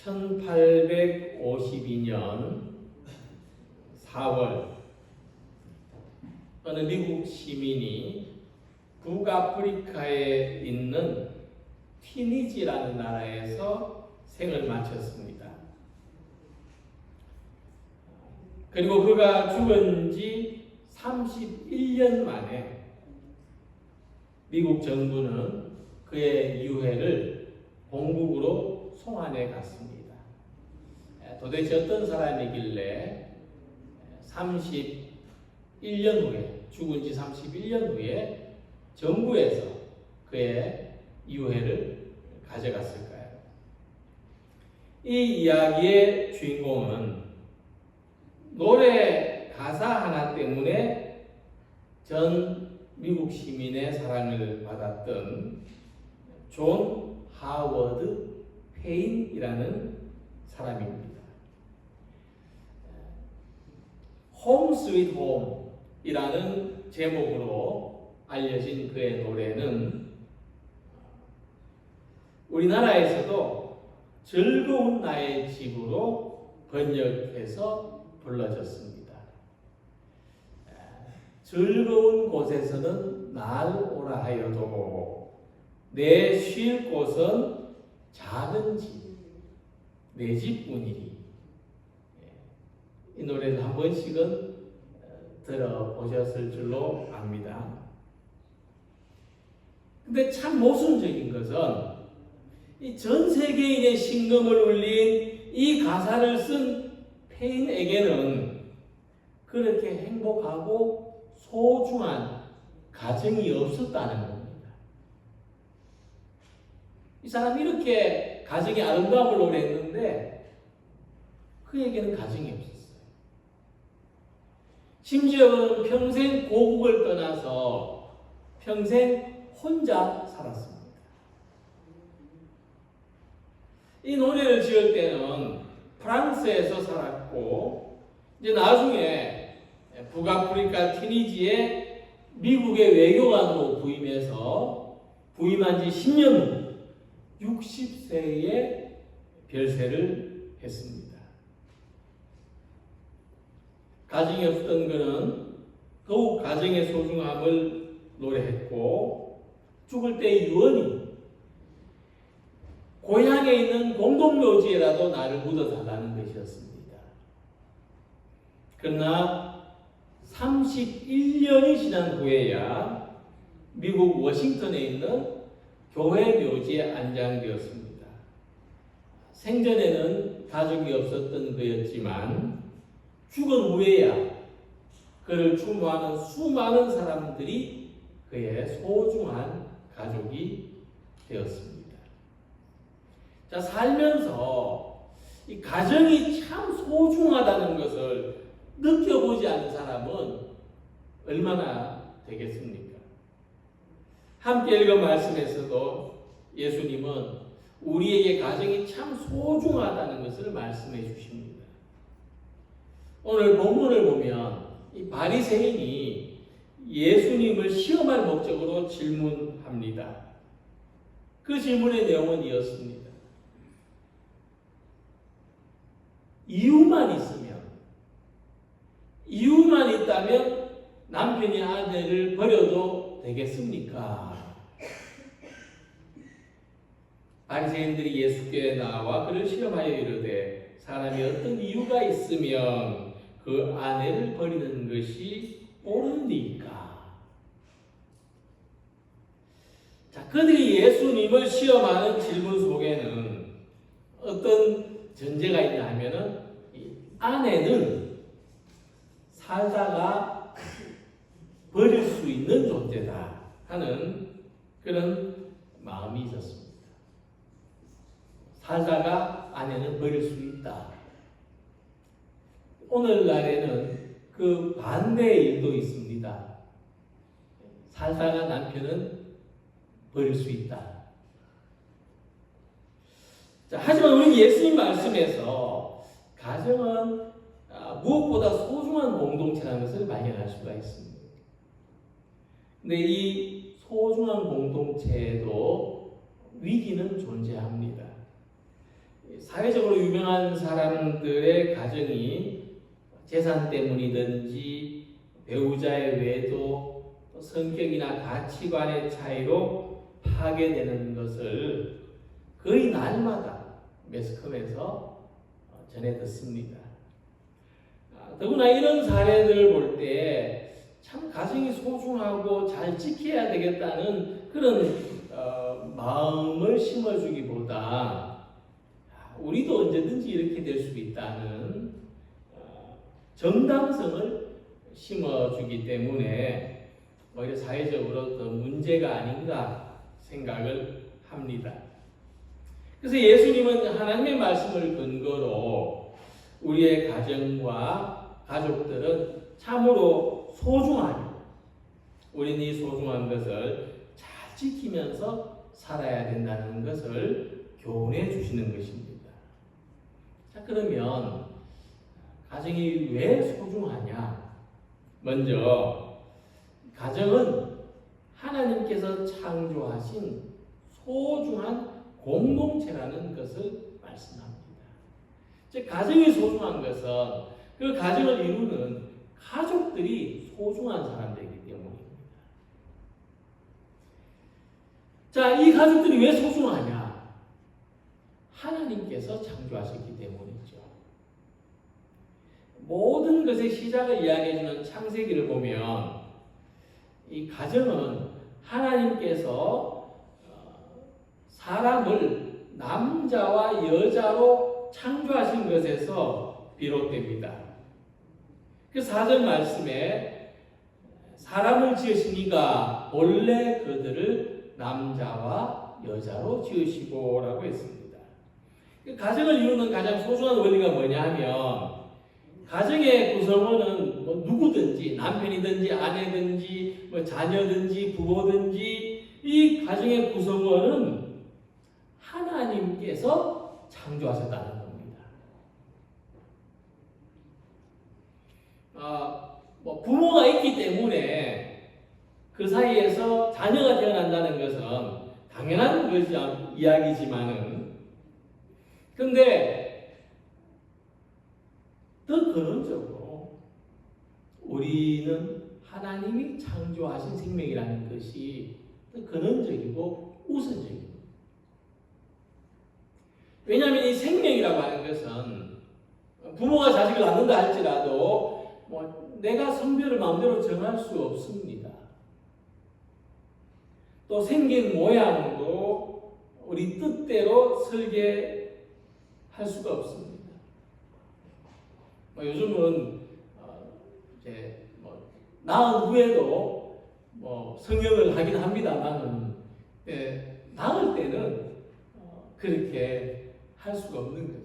1852년 4월 어느 미국 시민이 북아프리카에 있는 튀니지라는 나라에서 생을 마쳤습니다. 그리고 그가 죽은 지 31년 만에 미국 정부는 그의 유해를 본국으로 송환해 갔습니다. 도대체 어떤 사람이길래 31년 후에, 죽은 지 31년 후에 정부에서 그의 유해를 가져갔을까요? 이 이야기의 주인공은 노래 가사 하나 때문에 전 미국 시민의 사랑을 받았던 존 하워드 페인이라는 사람입니다. 홈 스윗 홈이라는 제목으로 알려진 그의 노래는 우리나라에서도 즐거운 나의 집으로 번역해서 불러졌습니다. 즐거운 곳에서는 날 오라 하여도 내 쉴 곳은 작은 집, 내 집뿐이리. 이 노래를 한 번씩은 들어보셨을 줄로 압니다. 근데 참 모순적인 것은 이 전 세계인의 심금을 울린 이 가사를 쓴 페인에게는 그렇게 행복하고 소중한 가정이 없었다는 겁니다. 이 사람이 이렇게 가정의 아름다움을 노래했는데 그에게는 가정이 없었어요. 심지어는 평생 고국을 떠나서 평생 혼자 살았습니다. 이 노래를 지을 때는 프랑스에서 살았고 이제 나중에 북아프리카 튀니지에 미국의 외교관으로 부임해서 부임한 지 10년 후 60세에 별세를 했습니다. 가정이 없던 그는 더욱 가정의 소중함을 노래했고 죽을 때 유언이 고향에 있는 공동묘지에라도 나를 묻어달라는 것이었습니다. 그러나 31년이 지난 후에야 미국 워싱턴에 있는 교회 묘지에 안장되었습니다. 생전에는 가족이 없었던 그였지만 죽은 후에야 그를 추모하는 수많은 사람들이 그의 소중한 가족이 되었습니다. 자, 살면서 이 가정이 참 소중하다는 것을 느껴보지 않은 사람은 얼마나 되겠습니까? 함께 읽은 말씀에서도 예수님은 우리에게 가정이 참 소중하다는 것을 말씀해 주십니다. 오늘 본문을 보면 이 바리새인이 예수님을 시험할 목적으로 질문합니다. 그 질문의 내용은 이었습니다. 이유만 있다면 남편이 아내를 버려도 되겠습니까? 바리새인들이 예수께 나와 그를 시험하여 이르되 사람이 어떤 이유가 있으면 그 아내를 버리는 것이 옳으니까? 자, 그들이 예수님을 시험하는 질문 속에는 어떤 전제가 있냐 하면은 이 아내는 살다가 버릴 수 있는 존재다 하는 그런 마음이 있었습니다. 살다가 아내는 버릴 수 있다. 오늘날에는 그 반대의 일도 있습니다. 살다가 남편은 버릴 수 있다. 자, 하지만 우리 예수님 말씀에서 가정은 무엇보다 소중한 공동체라는 것을 발견할 수가 있습니다. 근데 이 소중한 공동체에도 위기는 존재합니다. 사회적으로 유명한 사람들의 가정이 재산 때문이든지 배우자의 외도, 성격이나 가치관의 차이로 파괴되는 것을 거의 날마다 매스컴에서 전해 듣습니다. 더구나 이런 사례들을 볼 때 참 가정이 소중하고 잘 지켜야 되겠다는 그런 마음을 심어주기보다 우리도 언제든지 이렇게 될 수 있다는 정당성을 심어주기 때문에 오히려 사회적으로 더 문제가 아닌가 생각을 합니다. 그래서 예수님은 하나님의 말씀을 근거로 우리의 가정과 가족들은 참으로 소중하며 우리는 이 소중한 것을 잘 지키면서 살아야 된다는 것을 교훈해 주시는 것입니다. 자, 그러면 가정이 왜 소중하냐? 먼저 가정은 하나님께서 창조하신 소중한 공동체라는 것을 말씀합니다. 즉 가정이 소중한 것은 그 가정을 이루는 가족들이 소중한 사람들이기 때문입니다. 자, 이 가족들이 왜 소중하냐? 하나님께서 창조하셨기 때문이죠. 모든 것의 시작을 이야기해주는 창세기를 보면 이 가정은 하나님께서 사람을 남자와 여자로 창조하신 것에서 비롯됩니다. 그 4절 말씀에 사람을 지으시니가 본래 그들을 남자와 여자로 지으시고 라고 했습니다. 그 가정을 이루는 가장 소중한 원리가 뭐냐 하면 가정의 구성원은 뭐 누구든지 남편이든지 아내든지 뭐 자녀든지 부모든지 이 가정의 구성원은 하나님께서 창조하셨다는 겁니다. 뭐 부모가 있기 때문에 그 사이에서 자녀가 태어난다는 것은 당연한 이야기지만은 근데 더 근원적으로 우리는 하나님이 창조하신 생명이라는 것이 더 근원적이고 우선적입니다. 왜냐하면 이 생명이라고 하는 것은 부모가 자식을 낳는다 할지라도 뭐 내가 성별을 마음대로 정할 수 없습니다. 또 생긴 모양도 우리 뜻대로 설계할 수가 없습니다. 뭐 요즘은 이제 뭐 낳은 후에도 뭐 성형을 하긴 합니다만은 낳을 때는 그렇게 할 수가 없는 거죠.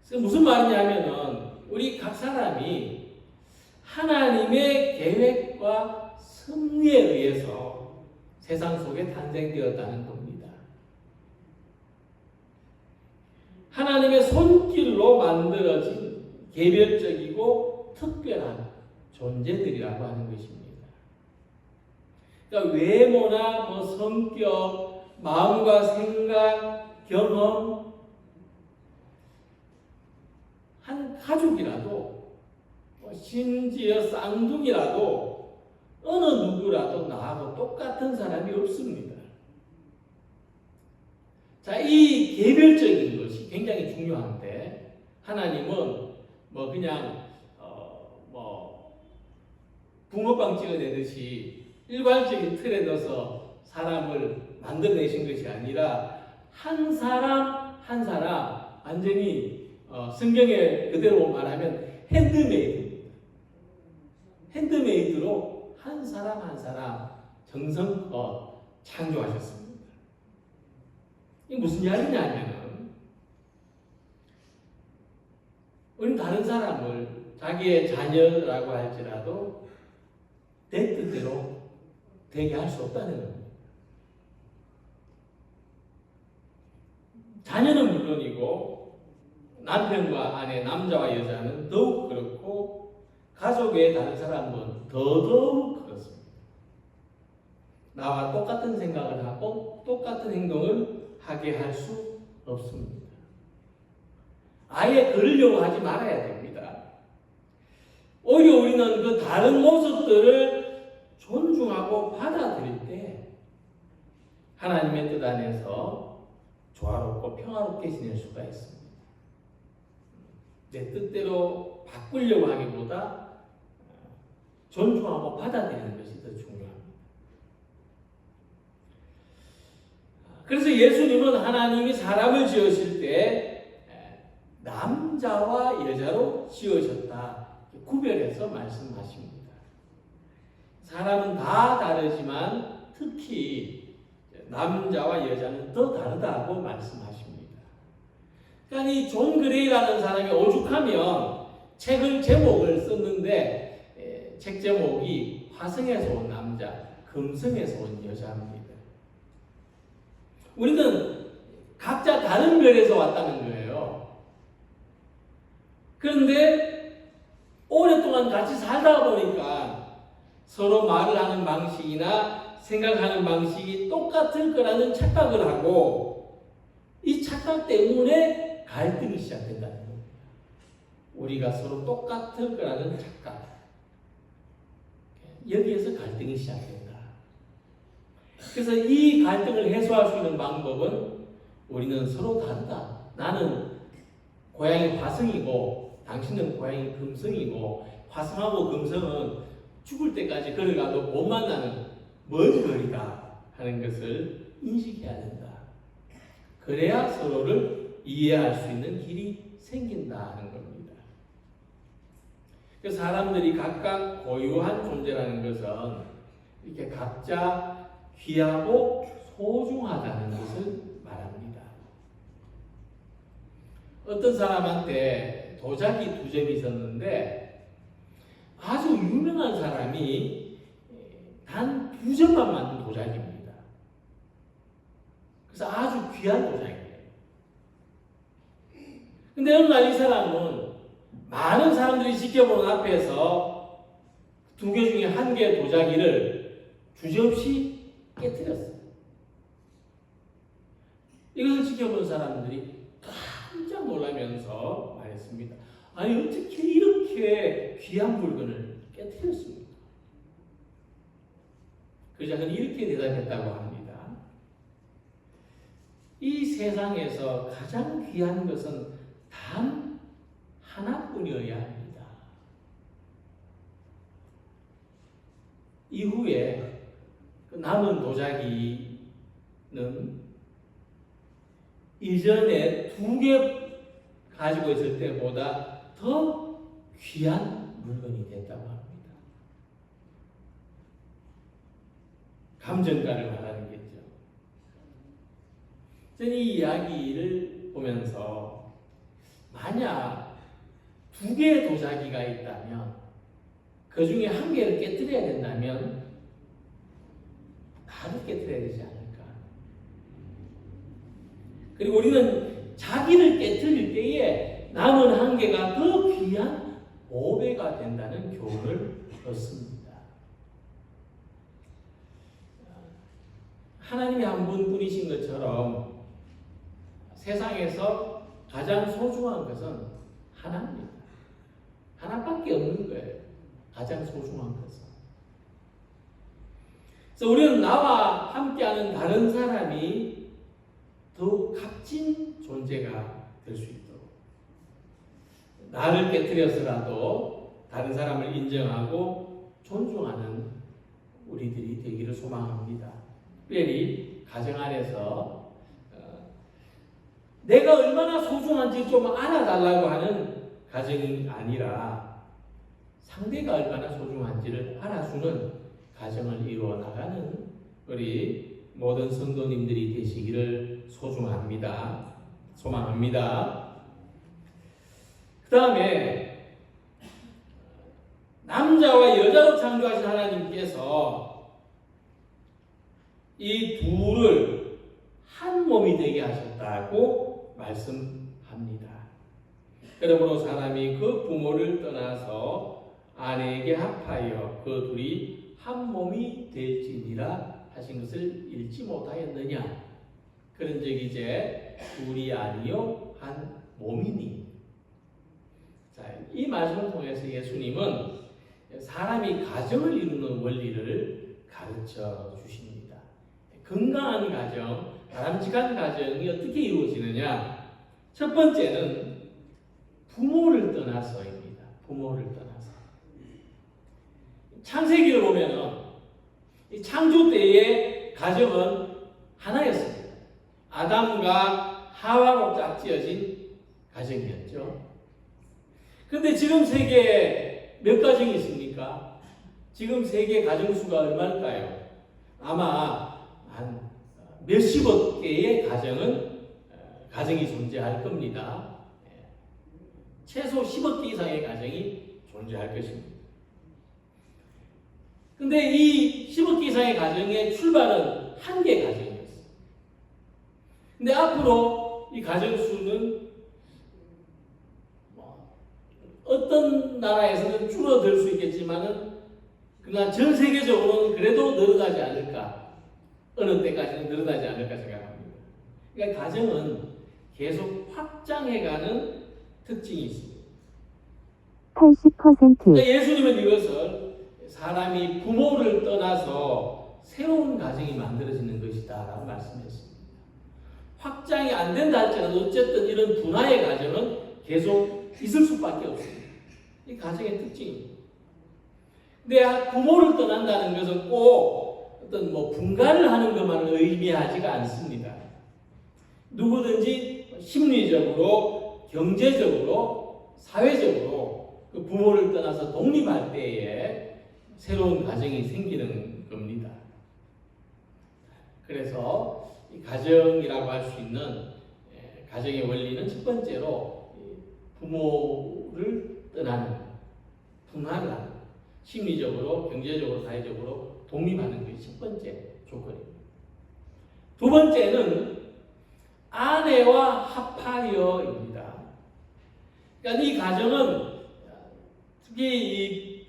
그래서 무슨 말이냐면은 우리 각 사람이 하나님의 계획과 섭리에 의해서 세상 속에 탄생되었다는 겁니다. 하나님의 손길로 만들어진 개별적이고 특별한 존재들이라고 하는 것입니다. 그러니까 외모나 뭐 성격, 마음과 생각, 경험, 한 가족이라도 심지어 쌍둥이라도 어느 누구라도 나하고 똑같은 사람이 없습니다. 자, 이 개별적인 것이 굉장히 중요한데 하나님은 뭐 그냥 붕어빵 찍어내듯이 일괄적인 틀에 넣어서 사람을 만들어내신 것이 아니라 한 사람 한 사람 완전히 성경에 그대로 말하면 핸드메이드로 한 사람 한 사람 정성껏 창조하셨습니다. 이게 무슨 이야기냐면은 우리는 다른 사람을 자기의 자녀라고 할지라도 내 뜻대로 되게 할 수 없다는 겁니다. 자녀는 물론이고 남편과 아내, 남자와 여자는 더욱 그렇고 가족 외에 다른 사람은 더더욱 그렇습니다. 나와 똑같은 생각을 하고 똑같은 행동을 하게 할 수 없습니다. 아예 그러려고 하지 말아야 됩니다. 오히려 우리는 그 다른 모습들을 존중하고 받아들일 때 하나님의 뜻 안에서 조화롭고 평화롭게 지낼 수가 있습니다. 내 뜻대로 바꾸려고 하기보다 존중하고 받아들이는 것이 더 중요합니다. 그래서 예수님은 하나님이 사람을 지으실 때 남자와 여자로 지으셨다 구별해서 말씀하십니다. 사람은 다 다르지만 특히 남자와 여자는 더 다르다고 말씀하십니다. 그러니까 이 존 그레이라는 사람이 오죽하면 제목을 썼는데 책 제목이 화성에서 온 남자, 금성에서 온 여자입니다. 우리는 각자 다른 별에서 왔다는 거예요. 그런데 오랫동안 같이 살다 보니까 서로 말을 하는 방식이나 생각하는 방식이 똑같을 거라는 착각을 하고 이 착각 때문에 갈등이 시작된다는 겁니다. 우리가 서로 똑같을 거라는 착각. 여기에서 갈등이 시작된다. 그래서 이 갈등을 해소할 수 있는 방법은 우리는 서로 다르다. 나는 고향이 화성이고 당신은 고향이 금성이고 화성하고 금성은 죽을 때까지 걸어가도 못 만나는 먼 거리다 하는 것을 인식해야 된다. 그래야 서로를 이해할 수 있는 길이 생긴다 하는 겁니다. 그래서 사람들이 각각 고유한 존재라는 것은 이렇게 각자 귀하고 소중하다는 것을 말합니다. 어떤 사람한테 도자기 2점이 있었는데 아주 유명한 사람이 단 2점만 만든 도자기입니다. 그래서 아주 귀한 도자기예요. 근데 어느 날 이 사람은 많은 사람들이 지켜보는 앞에서 2개 중에 1개의 도자기를 주저없이 깨뜨렸어요. 이것을 지켜본 사람들이 깜짝 놀라면서 말했습니다. 아니 어떻게 이렇게 귀한 물건을 깨뜨렸습니까? 그 자는 이렇게 대답했다고 합니다. 이 세상에서 가장 귀한 것은 단 하나뿐이어야 합니다. 이후에 남은 도자기는 이전에 2개 가지고 있을 때보다 더 귀한 물건이 됐다고 합니다. 감정가를 말하는 거죠. 저는 이 이야기를 보면서 만약 2개의 도자기가 있다면 그 중에 1개를 깨뜨려야 된다면 나를 깨뜨려야 되지 않을까. 그리고 우리는 자기를 깨뜨릴 때에 남은 1개가 더 귀한 보배가 된다는 교훈을 얻습니다. 하나님이 한 분뿐이신 것처럼 세상에서 가장 소중한 것은 하나입니다. 하나밖에 없는 거예요. 가장 소중한 것은. 그래서 우리는 나와 함께하는 다른 사람이 더욱 값진 존재가 될 수 있도록 나를 깨뜨려서라도 다른 사람을 인정하고 존중하는 우리들이 되기를 소망합니다. 특별히 가정 안에서 내가 얼마나 소중한지 좀 알아달라고 하는 가정이 아니라 상대가 얼마나 소중한지를 알아주는 가정을 이루어 나가는 우리 모든 성도님들이 되시기를 소망합니다. 그 다음에 남자와 여자로 창조하신 하나님께서 이 둘을 한 몸이 되게 하셨다고 말씀합니다. 그러므로 사람이 그 부모를 떠나서 아내에게 합하여 그 둘이 한 몸이 될지니라 하신 것을 읽지 못하였느냐. 그런즉 이제 둘이 아니요 한 몸이니. 자, 이 말씀을 통해서 예수님은 사람이 가정을 이루는 원리를 가르쳐 주십니다. 건강한 가정, 바람직한 가정이 어떻게 이루어지느냐? 첫 번째는 부모를 떠나서입니다. 부모를 떠나서. 창세기를 보면은 이 창조 때의 가정은 하나였습니다. 아담과 하와로 짝지어진 가정이었죠. 그런데 지금 세계에 몇 가정이 있습니까? 지금 세계 가정수가 얼마일까요? 아마 한 몇십억 개의 가정이 존재할 겁니다. 최소 10억 개 이상의 가정이 존재할 것입니다. 근데 이 10억 개 이상의 가정의 출발은 한 개 가정이었어요. 근데 앞으로 이 가정 수는 어떤 나라에서는 줄어들 수 있겠지만은 그러나 전 세계적으로는 그래도 늘어나지 않을까. 어느 때까지는 늘어나지 않을까 생각합니다. 그러니까 가정은 계속 확장해가는 특징이 있습니다. 80%. 그러니까 예수님은 이것을 사람이 부모를 떠나서 새로운 가정이 만들어지는 것이다 라고 말씀했습니다. 확장이 안 된다 할지라도 어쨌든 이런 분화의 가정은 계속 있을 수밖에 없습니다. 이 가정의 특징입니다. 근데 부모를 떠난다는 것은 꼭 어떤 분가를 하는 것만 의미하지가 않습니다. 누구든지 심리적으로, 경제적으로, 사회적으로 그 부모를 떠나서 독립할 때에 새로운 가정이 생기는 겁니다. 그래서 이 가정이라고 할 수 있는 가정의 원리는 첫 번째로 부모를 떠나는, 분화를 하는, 심리적으로, 경제적으로, 사회적으로 독립하는 것이 첫 번째 조건입니다. 두 번째는 아내와 합하여입니다. 그러니까 이 가정은 특히 이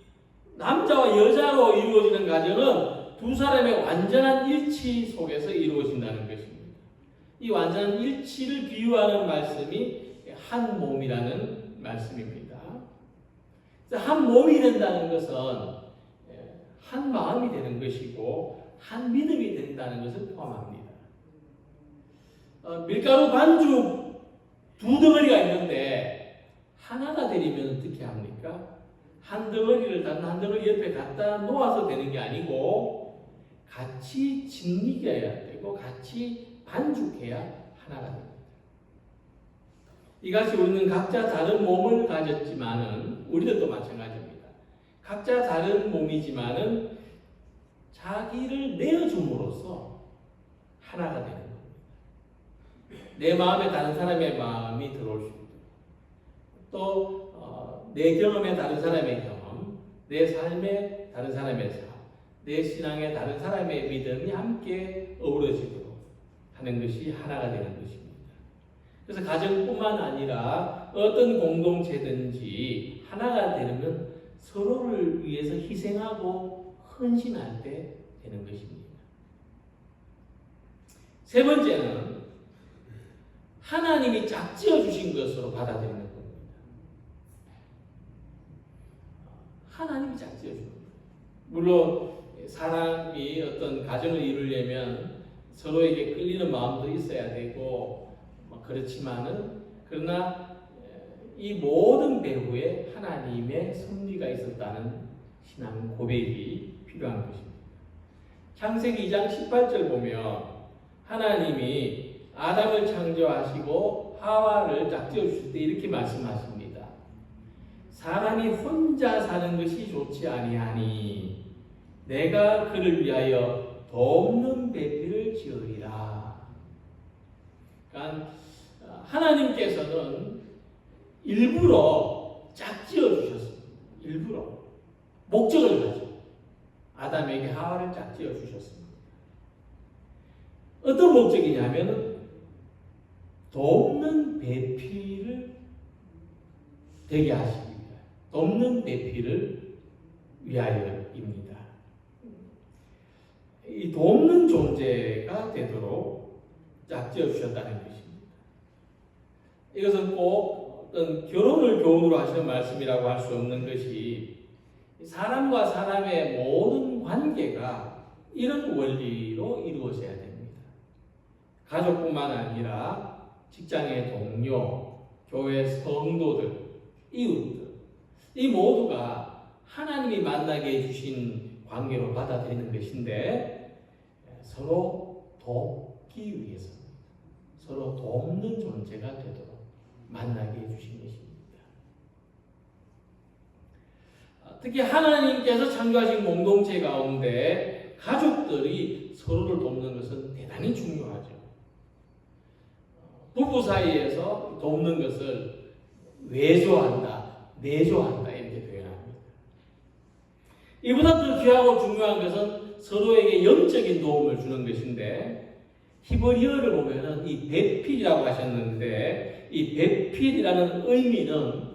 남자와 여자로 이루어지는 가정은 두 사람의 완전한 일치 속에서 이루어진다는 것입니다. 이 완전한 일치를 비유하는 말씀이 한 몸이라는 말씀입니다. 한 몸이 된다는 것은 한 마음이 되는 것이고 한 믿음이 된다는 것을 포함합니다. 밀가루 반죽 두 덩어리가 있는데 하나가 되려면 어떻게 합니까? 한 덩어리를 다른 한 덩어리 옆에 갖다 놓아서 되는 게 아니고 같이 짓이겨야 되고 같이 반죽해야 하나가 됩니다. 이같이 우리는 각자 다른 몸을 가졌지만은 우리들도 마찬가지입니다. 각자 다른 몸이지만은 자기를 내어줌으로써 하나가 되는 겁니다. 내 마음에 다른 사람의 마음이 들어올 수 있고 또 내 경험에 다른 사람의 경험, 내 삶에 다른 사람의 삶, 내 신앙에 다른 사람의 믿음이 함께 어우러지도록 하는 것이 하나가 되는 것입니다. 그래서 가정뿐만 아니라 어떤 공동체든지 하나가 되려면 서로를 위해서 희생하고 헌신할 때 되는 것입니다. 세 번째는 하나님이 짝지어 주신 것으로 받아들이는 겁니다. 하나님이 짝지어 준 겁니다. 물론 사람이 어떤 가정을 이루려면 서로에게 끌리는 마음도 있어야 되고 그렇지만은 그러나 이 모든 배후에 하나님의 섭리가 있었다는 신앙 고백이 필요한 것입니다. 창세기 2장 18절 보면 하나님이 아담을 창조하시고 하와를 짝지어 주실 때 이렇게 말씀하십니다. 사람이 혼자 사는 것이 좋지 아니하니 내가 그를 위하여 돕는 배필을 지으리라. 그러니까 하나님께서는 일부러 짝지어 주셨습니다. 일부러 목적을 가지고 아담에게 하와를 짝지어 주셨습니다. 어떤 목적이냐면 돕는 배필을 되게 하십니다. 돕는 배필을 위하여입니다. 이 돕는 존재가 되도록 짝지어 주셨다는 것입니다. 이것은 꼭 어떤 결혼을 교훈으로 하시는 말씀이라고 할 수 없는 것이 사람과 사람의 모든 관계가 이런 원리로 이루어져야 됩니다. 가족뿐만 아니라 직장의 동료, 교회 성도들, 이웃들, 이 모두가 하나님이 만나게 해주신 관계로 받아들이는 것인데 서로 돕기 위해서입니다. 서로 돕는 존재가 되도록 만나게 해주신 것입니다. 특히 하나님께서 창조하신 공동체 가운데 가족들이 서로를 돕는 것은 대단히 중요하죠. 부부 사이에서 돕는 것을 외조한다, 내조한다 이렇게 표현합니다. 이보다 더 귀하고 중요한 것은 서로에게 영적인 도움을 주는 것인데 히브리어를 보면은 이 배필이라고 하셨는데 이 배필이라는 의미는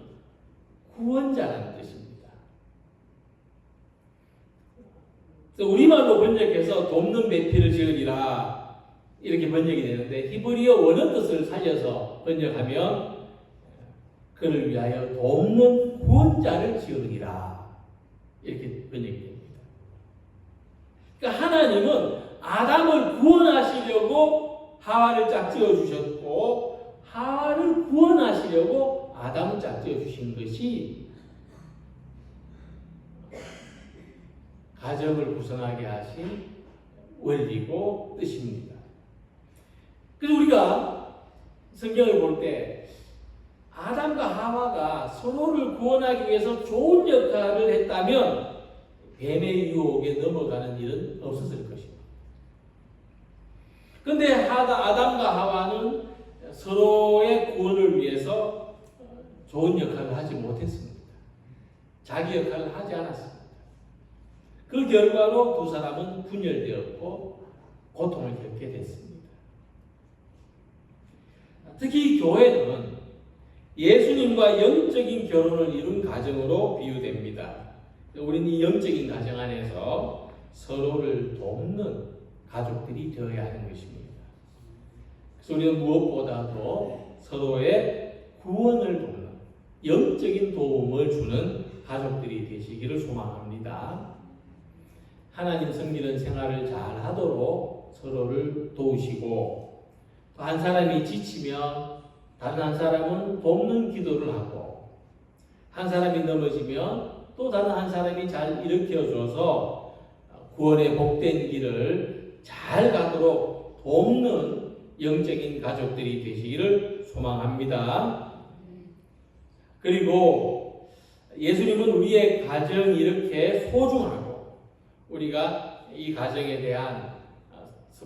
구원자라는 뜻입니다. 우리말로 번역해서 돕는 배필을 지으리라 이렇게 번역이 되는데 히브리어 원어 뜻을 살려서 번역하면 그를 위하여 돕는 구원자를 지으리라 이렇게 번역이 됩니다. 그러니까 하나님은 아담을 구원하시려고 하와를 짝지어 주셨고 하와를 구원하시려고 아담을 짝지어 주신 것이 가정을 구성하게 하신 원리고 뜻입니다. 그래서 우리가 성경을 볼 때 아담과 하와가 서로를 구원하기 위해서 좋은 역할을 했다면 뱀의 유혹에 넘어가는 일은 없었을 것입니다. 그런데 아담과 하와는 서로의 구원을 위해서 좋은 역할을 하지 못했습니다. 자기 역할을 하지 않았습니다. 그 결과로 두 사람은 분열되었고 고통을 겪게 됐습니다. 특히 교회는 예수님과 영적인 결혼을 이룬 가정으로 비유됩니다. 우리는 이 영적인 가정 안에서 서로를 돕는 가족들이 되어야 하는 것입니다. 그래서 우리는 무엇보다도 서로의 구원을 돕는 영적인 도움을 주는 가족들이 되시기를 소망합니다. 하나님 섬기는 생활을 잘 하도록 서로를 도우시고 또 한 사람이 지치면 다른 한 사람은 돕는 기도를 하고 한 사람이 넘어지면 또 다른 한 사람이 잘 일으켜줘서 구원의 복된 길을 잘 가도록 돕는 영적인 가족들이 되시기를 소망합니다. 그리고 예수님은 우리의 가정이 이렇게 소중하고 우리가 이 가정에 대한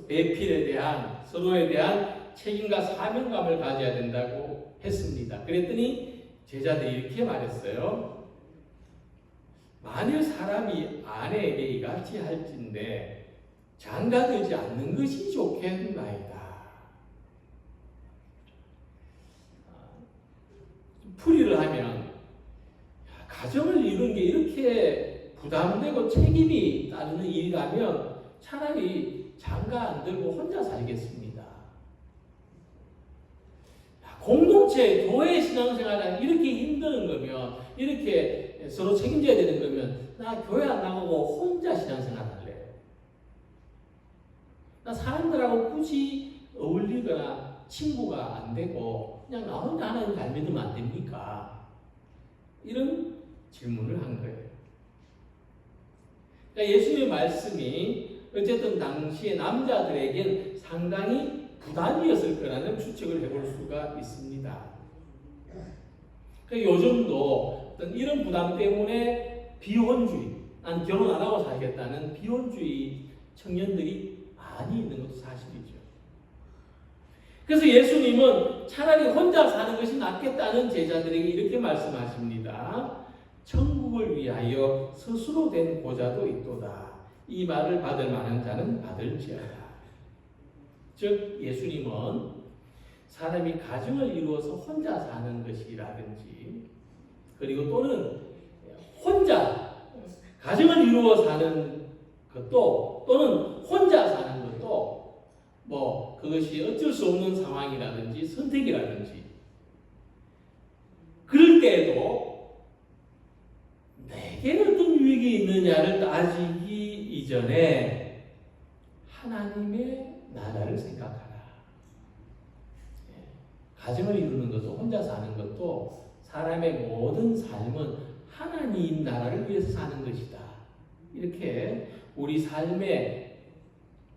배필에 대한 서로에 대한 책임과 사명감을 가져야 된다고 했습니다. 그랬더니 제자들이 이렇게 말했어요. 만일 사람이 아내에게 이같이 할진대 장가들지 않는 것이 좋겠나이다. 풀이를 하면 가정을 이루는 게 이렇게 부담되고 책임이 따르는 일이라면 차라리 장가 안 들고 혼자 살겠습니다. 공동체, 교회 신앙생활이 이렇게 힘드는 거면, 이렇게 서로 책임져야 되는 거면 나 교회 안 나가고 혼자 신앙생활 할래. 나 사람들하고 굳이 어울리거나 친구가 안 되고 그냥 나 혼자 하나님 잘 믿으면 안 됩니까? 이런 질문을 한 거예요. 그러니까 예수님의 말씀이 어쨌든 당시의 남자들에겐 상당히 부담이었을 거라는 추측을 해볼 수가 있습니다. 그러니까 요즘도 어떤 이런 부담 때문에 비혼주의, 난 결혼 안 하고 살겠다는 비혼주의 청년들이 많이 있는 것도 사실이죠. 그래서 예수님은 차라리 혼자 사는 것이 낫겠다는 제자들에게 이렇게 말씀하십니다. 천국을 위하여 스스로 된 고자도 있도다. 이 말을 받을 만한 자는 받을지어다. 즉 예수님은 사람이 가정을 이루어서 혼자 사는 것이라든지 그리고 또는 혼자 가정을 이루어 사는 것도 또는 혼자 사는 것도 뭐 그것이 어쩔 수 없는 상황이라든지 선택이라든지 그럴 때에도 내게 어떤 유익이 있느냐를 따지기 이전에 하나님의 나라를 생각하라. 가정을 이루는 것도 혼자 사는 것도 사람의 모든 삶은 하나님 나라를 위해서 사는 것이다. 이렇게 우리 삶에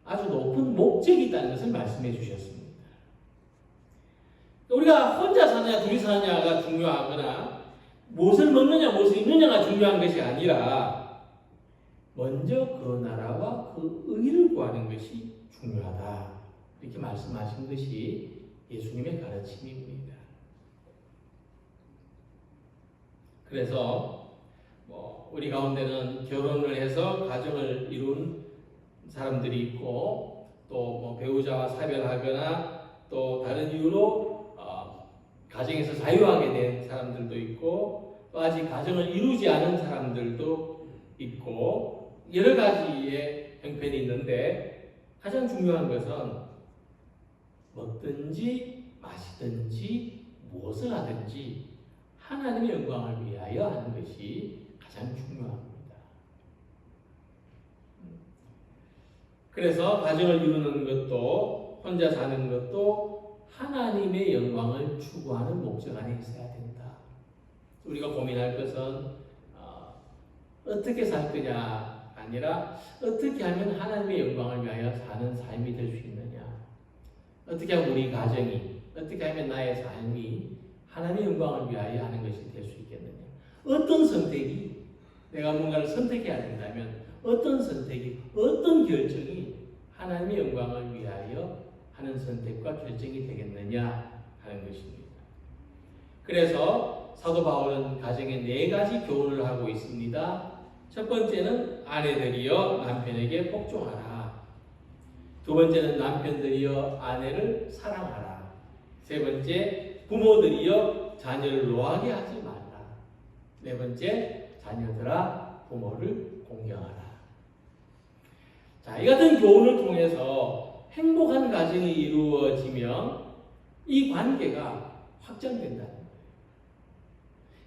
아주 높은 목적이 있다는 것을 말씀해 주셨습니다. 우리가 혼자 사느냐 둘이 사느냐가 중요하거나 무엇을 먹느냐 무엇을 입느냐가 중요한 것이 아니라 먼저 그 나라와 그 의를 구하는 것이 중요하다. 이렇게 말씀하신 것이 예수님의 가르침입니다. 그래서 우리 가운데는 결혼을 해서 가정을 이룬 사람들이 있고 또 배우자와 사별하거나 또 다른 이유로 가정에서 자유하게 된 사람들도 있고 또 아직 가정을 이루지 않은 사람들도 있고 여러 가지의 형편이 있는데 가장 중요한 것은 먹든지 마시든지 무엇을 하든지 하나님의 영광을 위하여 하는 것이 가장 중요합니다. 그래서 가정을 이루는 것도 혼자 사는 것도 하나님의 영광을 추구하는 목적 안에 있어야 된다. 우리가 고민할 것은 어떻게 살 거냐 아니라 어떻게 하면 하나님의 영광을 위하여 사는 삶이 될 수 있느냐, 어떻게 하면 우리 가정이, 어떻게 하면 나의 삶이 하나님의 영광을 위하여 하는 것이 될 수 있겠느냐, 어떤 선택이 내가 뭔가를 선택해야 된다면 어떤 선택이, 어떤 결정이 하나님의 영광을 위하여 하는 선택과 결정이 되겠느냐 하는 것입니다. 그래서 사도 바울은 가정에 4가지 교훈을 하고 있습니다. 첫 번째는 아내들이여 남편에게 복종하라. 두 번째는 남편들이여 아내를 사랑하라. 세 번째 부모들이여 자녀를 노하게 하지 말라. 네 번째 자녀들아 부모를 공경하라. 자, 이 같은 교훈을 통해서 행복한 가정이 이루어지면 이 관계가 확장된다는 거예요.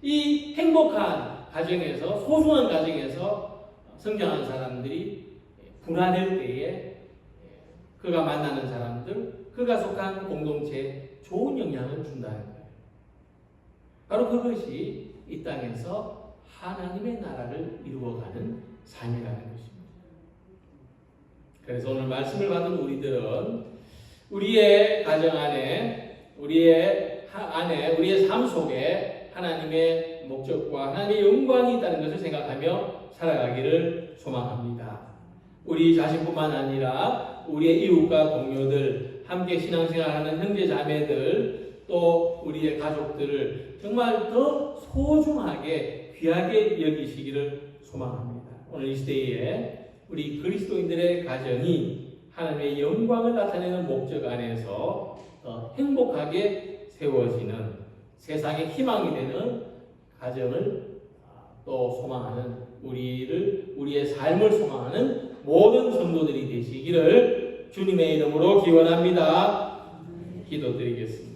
이 행복한 가정에서, 소중한 가정에서 성장한 사람들이 불안할 때에 그가 만나는 사람들, 그가 속한 공동체에 좋은 영향을 준다는 거예요. 바로 그것이 이 땅에서 하나님의 나라를 이루어가는 삶이라는 것입니다. 그래서 오늘 말씀을 받은 우리들은 우리의 가정 안에, 우리의 삶 속에 하나님의 목적과 하나님의 영광이 있다는 것을 생각하며 살아가기를 소망합니다. 우리 자신뿐만 아니라 우리의 이웃과 동료들, 함께 신앙생활하는 형제 자매들, 또 우리의 가족들을 정말 더 소중하게 귀하게 여기시기를 소망합니다. 오늘 이 시대에 우리 그리스도인들의 가정이 하나님의 영광을 나타내는 목적 안에서 더 행복하게 세워지는, 세상의 희망이 되는 가정을 또 소망하는, 우리의 삶을 소망하는 모든 성도들이 되시기를 주님의 이름으로 기원합니다. 기도드리겠습니다.